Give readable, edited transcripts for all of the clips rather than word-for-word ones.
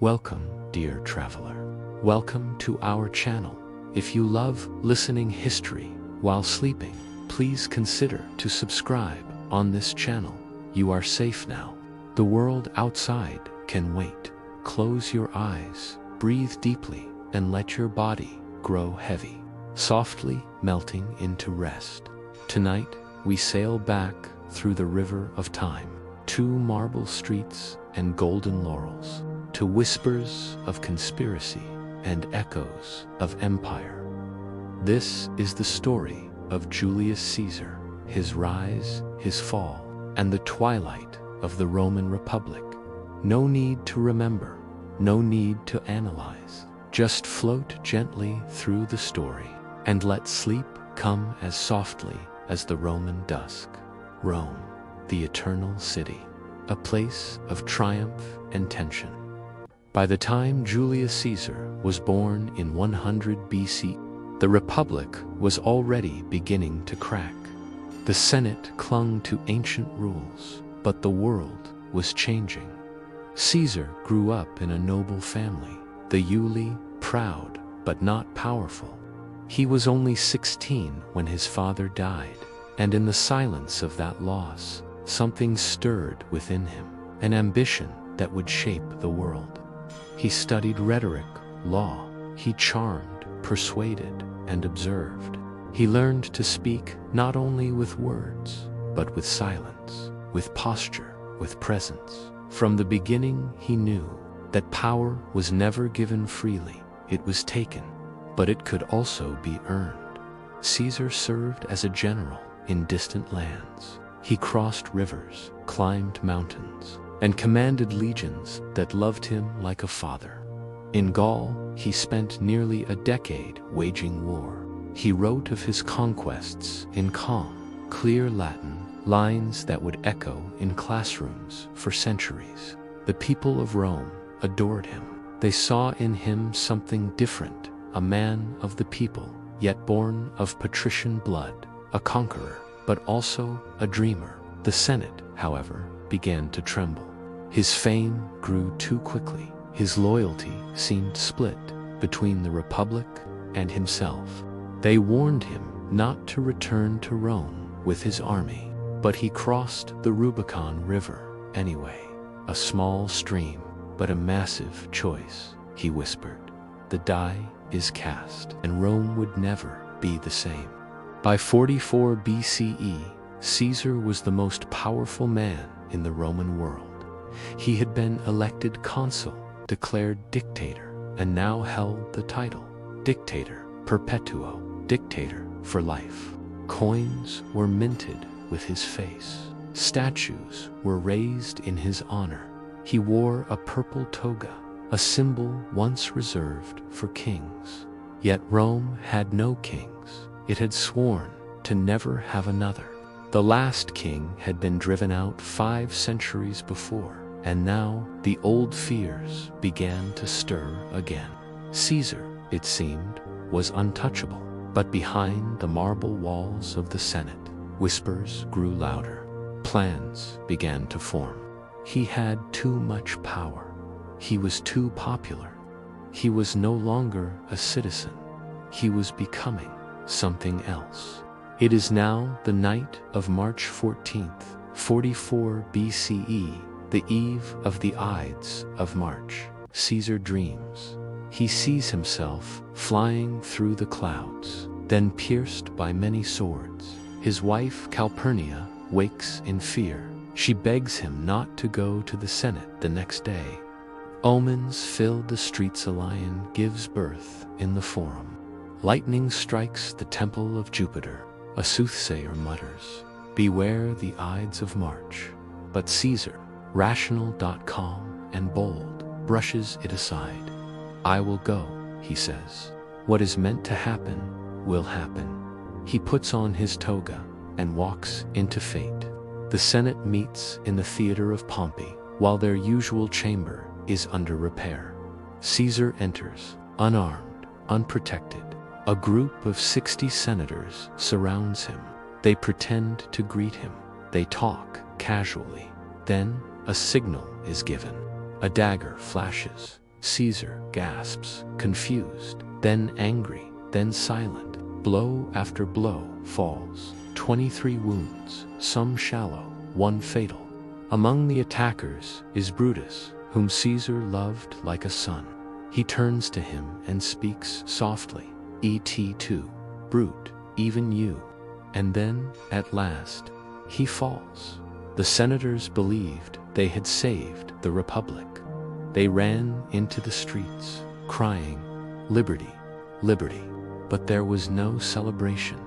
Welcome, dear traveler. Welcome to our channel. If you love listening history while sleeping, please consider to subscribe on this channel. You are safe now. The world outside can wait. Close your eyes, breathe deeply, and let your body grow heavy, softly melting into rest. Tonight, we sail back through the river of time, to marble streets and golden laurels, to whispers of conspiracy and echoes of empire. This is the story of Julius Caesar, his rise, his fall, and the twilight of the Roman Republic. No need to remember, no need to analyze. Just float gently through the story and let sleep come as softly as the Roman dusk. Rome, the eternal city, a place of triumph and tension. By the time Julius Caesar was born in 100 BC, the Republic was already beginning to crack. The Senate clung to ancient rules, but the world was changing. Caesar grew up in a noble family, the Iuli, proud but not powerful. He was only 16 when his father died, and in the silence of that loss, something stirred within him, an ambition that would shape the world. He studied rhetoric, law. He charmed, persuaded, and observed. He learned to speak not only with words, but with silence, with posture, with presence. From the beginning, he knew that power was never given freely. It was taken, but it could also be earned. Caesar served as a general in distant lands. He crossed rivers, climbed mountains, and commanded legions that loved him like a father. In Gaul, he spent nearly a decade waging war. He wrote of his conquests in calm, clear Latin, lines that would echo in classrooms for centuries. The people of Rome adored him. They saw in him something different, a man of the people, yet born of patrician blood, a conqueror, but also a dreamer. The Senate, however, began to tremble. His fame grew too quickly. His loyalty seemed split between the Republic and himself. They warned him not to return to Rome with his army, but he crossed the Rubicon River anyway. A small stream, but a massive choice, he whispered. The die is cast, and Rome would never be the same. By 44 BCE, Caesar was the most powerful man in the Roman world. He had been elected consul, declared dictator, and now held the title Dictator Perpetuo, dictator for life. Coins were minted with his face. Statues were raised in his honor. He wore a purple toga, a symbol once reserved for kings. Yet Rome had no kings. It had sworn to never have another. The last king had been driven out 5 centuries before, and now the old fears began to stir again. Caesar, it seemed, was untouchable, but behind the marble walls of the Senate, whispers grew louder. Plans began to form. He had too much power. He was too popular. He was no longer a citizen. He was becoming something else. It is now the night of March 14th, 44 BCE, the eve of the Ides of March. Caesar dreams. He sees himself flying through the clouds, then pierced by many swords. His wife Calpurnia wakes in fear. She begs him not to go to the Senate the next day. Omens fill the streets. A lion gives birth in the forum. Lightning strikes the temple of Jupiter. A soothsayer mutters, "Beware the Ides of March." But Caesar, rational, calm, and bold, brushes it aside. "I will go," he says. "What is meant to happen will happen." He puts on his toga and walks into fate. The Senate meets in the theater of Pompey, while their usual chamber is under repair. Caesar enters, unarmed, unprotected. A group of 60 senators surrounds him. They pretend to greet him. They talk casually. Then a signal is given. A dagger flashes. Caesar gasps, confused, then angry, then silent. Blow after blow falls. 23 wounds, some shallow, one fatal. Among the attackers is Brutus, whom Caesar loved like a son. He turns to him and speaks softly, "Et2, brute, even you." And then, at last, he falls. The senators believed they had saved the Republic. They ran into the streets, crying, "Liberty, liberty." But there was no celebration,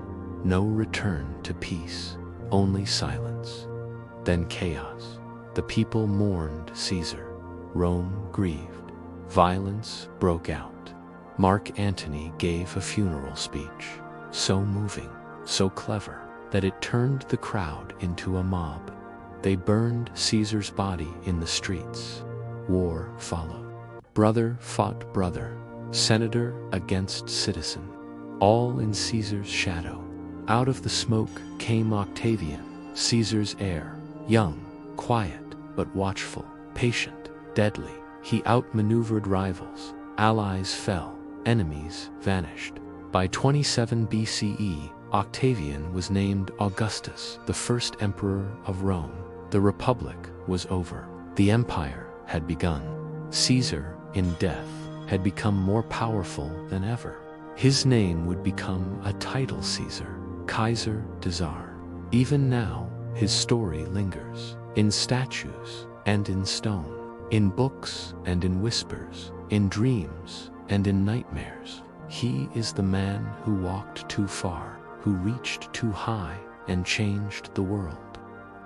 no return to peace, only silence. Then chaos. The people mourned Caesar. Rome grieved. Violence broke out. Mark Antony gave a funeral speech, so moving, so clever, that it turned the crowd into a mob. They burned Caesar's body in the streets. War followed. Brother fought brother, senator against citizen, all in Caesar's shadow. Out of the smoke came Octavian, Caesar's heir, young, quiet, but watchful, patient, deadly. He outmaneuvered rivals. Allies fell, enemies vanished. By 27 BCE, Octavian was named Augustus, the first emperor of Rome. The Republic was over. The empire had begun. Caesar, in death, had become more powerful than ever. His name would become a title Caesar, Kaiser des Arts. Even now, his story lingers, in statues and in stone, in books and in whispers, in dreams and in nightmares. He is the man who walked too far, who reached too high and changed the world.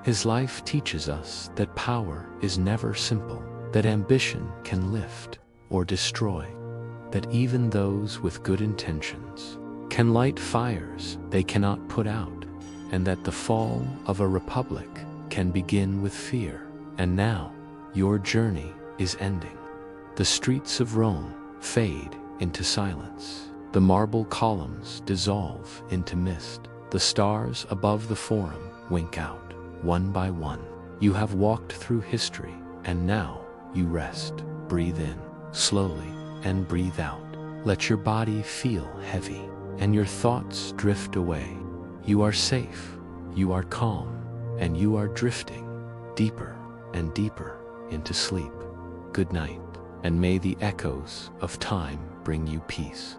His life teaches us that power is never simple, that ambition can lift or destroy, that even those with good intentions can light fires they cannot put out, and that the fall of a republic can begin with fear. And now, your journey is ending. The streets of Rome fade into silence. The marble columns dissolve into mist. The stars above the Forum wink out, one by one. You have walked through history, and now you rest. Breathe in, slowly, and breathe out. Let your body feel heavy, and your thoughts drift away. You are safe, you are calm, and you are drifting deeper and deeper into sleep. Good night, and may the echoes of time bring you peace.